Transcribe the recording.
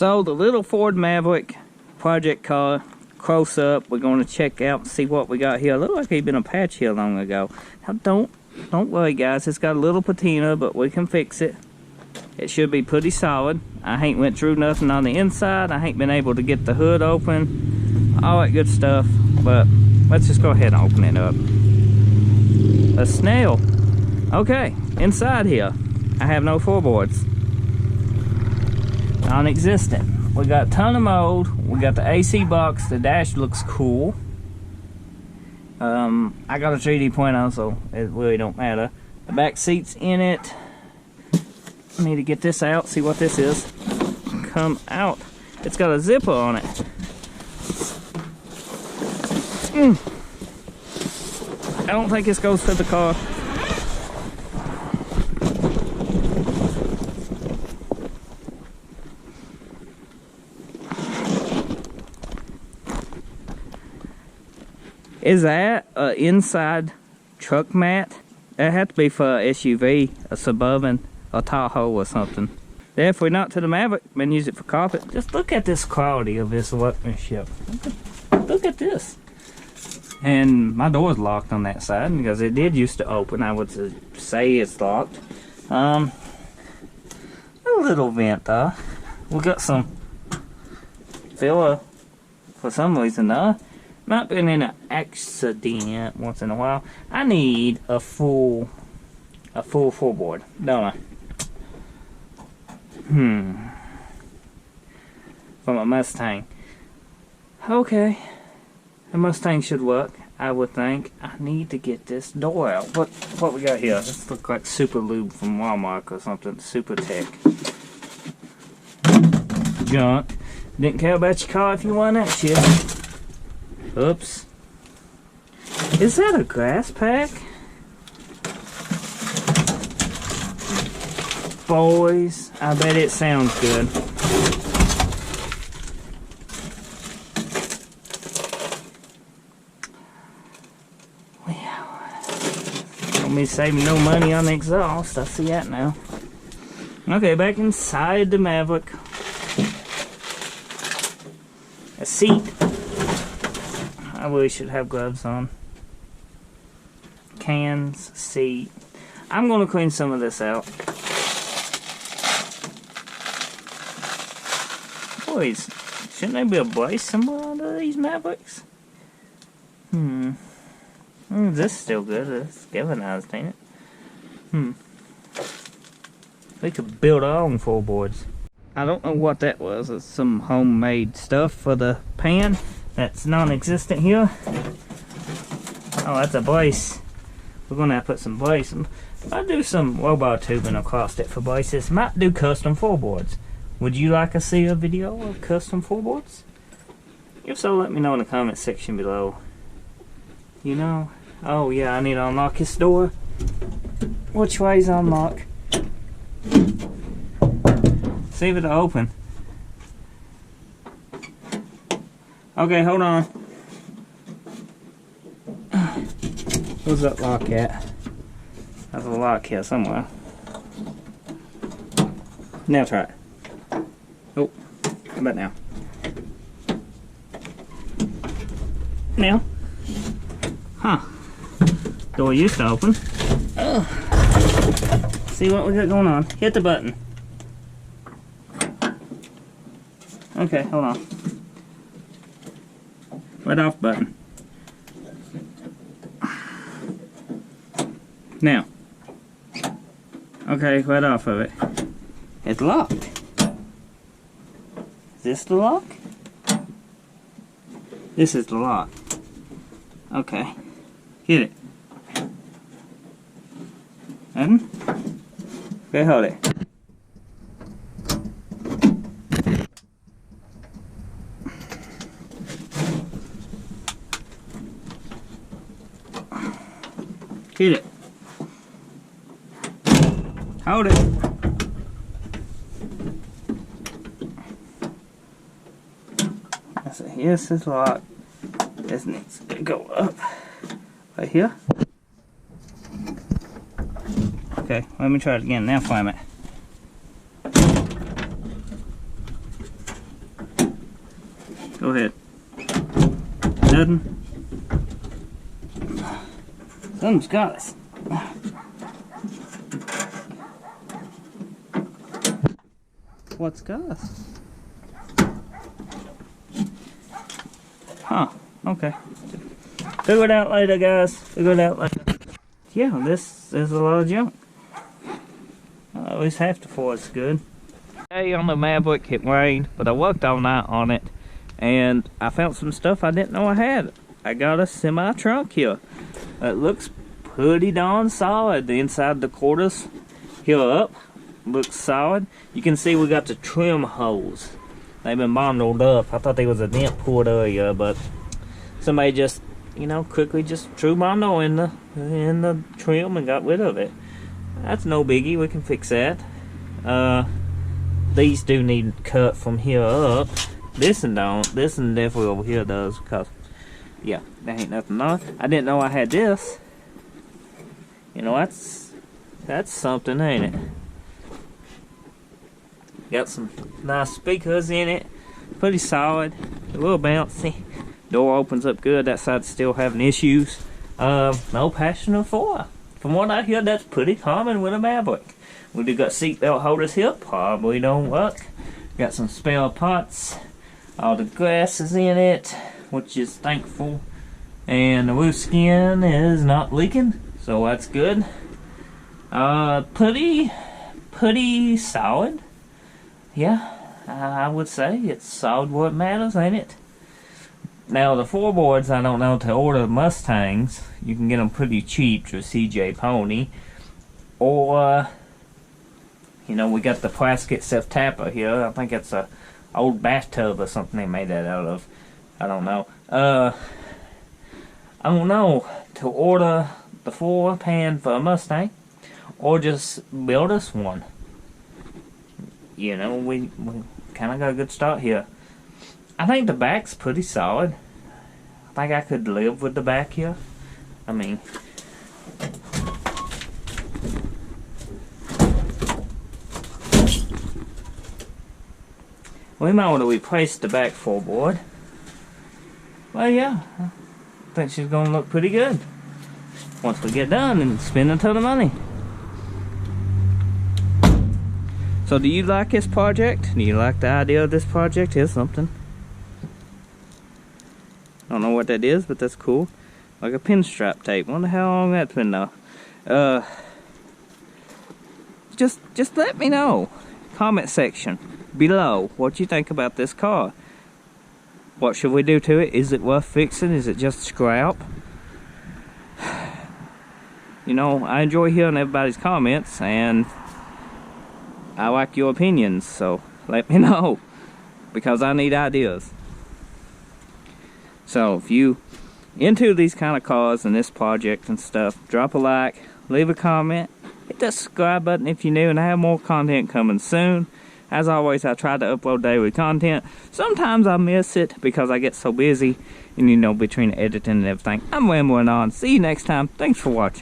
So the little Ford Maverick project car, close up, we're going to check out and see what we got here. Look like he'd been a patch here long ago. Now don't worry guys, it's got a little patina, but we can fix it. It should be pretty solid. I ain't went through nothing on the inside. I ain't been able to get the hood open, all that good stuff, but let's just go ahead and open it up. A snail. Okay, inside here I have no floorboards, non-existent. We got a ton of mold. We got the AC box. The dash looks cool. I got a 3D printer, so it really don't matter. The back seat's in it. I need to get this out, see what this is. Come out. It's got a zipper on it. I don't think this goes to the car. Is that an inside truck mat? That had to be for a SUV, a Suburban, a Tahoe or something. Definitely not to the Maverick. Been use it for carpet. Just look at this quality of this workmanship. Look at this. And my door's locked on that side because it did used to open. I would say it's locked. A little vent though. We got some filler for some reason though. Not been in an accident once in a while. I need a full floorboard, don't I? From a Mustang. Okay. The Mustang should work, I would think. I need to get this door out. What we got here? This looks like Super Lube from Walmart or something. Super Tech. Junk. Didn't care about your car if you want that shit. Oops. Is that a grass pack? Boys, I bet it sounds good. Well, don't be saving no money on the exhaust. I see that now. Okay, back inside the Maverick. A seat. I really should have gloves on. Cans, seat. I'm going to clean some of this out. Boys, shouldn't there be a brace somewhere under these Mavericks? This is still good. It's galvanized, ain't it? We could build our own floorboards. I don't know what that was. It's some homemade stuff for the pan. That's non-existent here. Oh, that's a brace. We're gonna have to put some brace. I'll do some robot tubing across it for braces. Might do custom floorboards. Would you like to see a video of custom floorboards? If so, let me know in the comment section below. You know, oh yeah, I need to unlock this door. Which way's unlock? See if it'll open. Okay, hold on. Where's that lock at? There's a lock here somewhere. Now try it. Oh, how about now? Now? Huh. Door used to open. Oh. See what we got going on. Hit the button. Okay, hold on. Right off button. Now. Okay, right off of it. It's locked. Is this the lock? This is the lock. Okay. Hit it. And? Okay, hold it. Hit it. Hold it. Yes, it's locked. This needs to go up. Right here. Okay, let me try it again. Now climb it. Go ahead. Nothing? Something's got us. What's got us? Huh, okay. Figure it out later, guys. Figure it out later. Yeah, this is a lot of junk. At least half the Ford's good. Today on the Maverick it rained, but I worked all night on it, and I found some stuff I didn't know I had. I got a semi-trunk here. It looks pretty darn solid. The inside of the quarters here up looks solid. You can see we got the trim holes. They've been bundled up. I thought they was a dent poured area, but somebody just, you know, quickly just threw bundle in the trim and got rid of it. That's no biggie. We can fix that. These do need cut from here up. This one don't. This one definitely over here does, because yeah, that ain't nothing on. I didn't know I had this. You know, that's something, ain't it? Got some nice speakers in it. Pretty solid. A little bouncy. Door opens up good. That side's still having issues. No passenger floor. From what I hear, that's pretty common with a Maverick. We do got seatbelt holders here. Probably don't work. Got some spare parts. All the grass is in it, which is thankful. And the roof skin is not leaking, so that's good. Pretty solid. Yeah, I would say it's solid what matters, ain't it? Now the floorboards, I don't know, to order Mustangs, you can get them pretty cheap through CJ Pony, or you know, we got the plastic self-tapper here. I think it's a old bathtub or something they made that out of. I don't know. I don't know, to order the floor pan for a Mustang, or just build us one. You know, we kind of got a good start here. I think the back's pretty solid. I think I could live with the back here. I mean, we might want to replace the back floorboard. Well, yeah, I think she's gonna look pretty good once we get done and spend a ton of money. So do you like this project? Do you like the idea of this project? Here's something. I don't know what that is, but that's cool. Like a pinstripe tape. Wonder how long that's been now. Just let me know. Comment section below what you think about this car. What should we do to it? Is it worth fixing? Is it just scrap? You know, I enjoy hearing everybody's comments, and I like your opinions, so let me know, because I need ideas. So if you into these kind of cars and this project and stuff, drop a like, leave a comment, hit that subscribe button if you're new, and I have more content coming soon. As always, I try to upload daily content. Sometimes I miss it because I get so busy, and you know, between editing and everything. I'm rambling on. See you next time. Thanks for watching.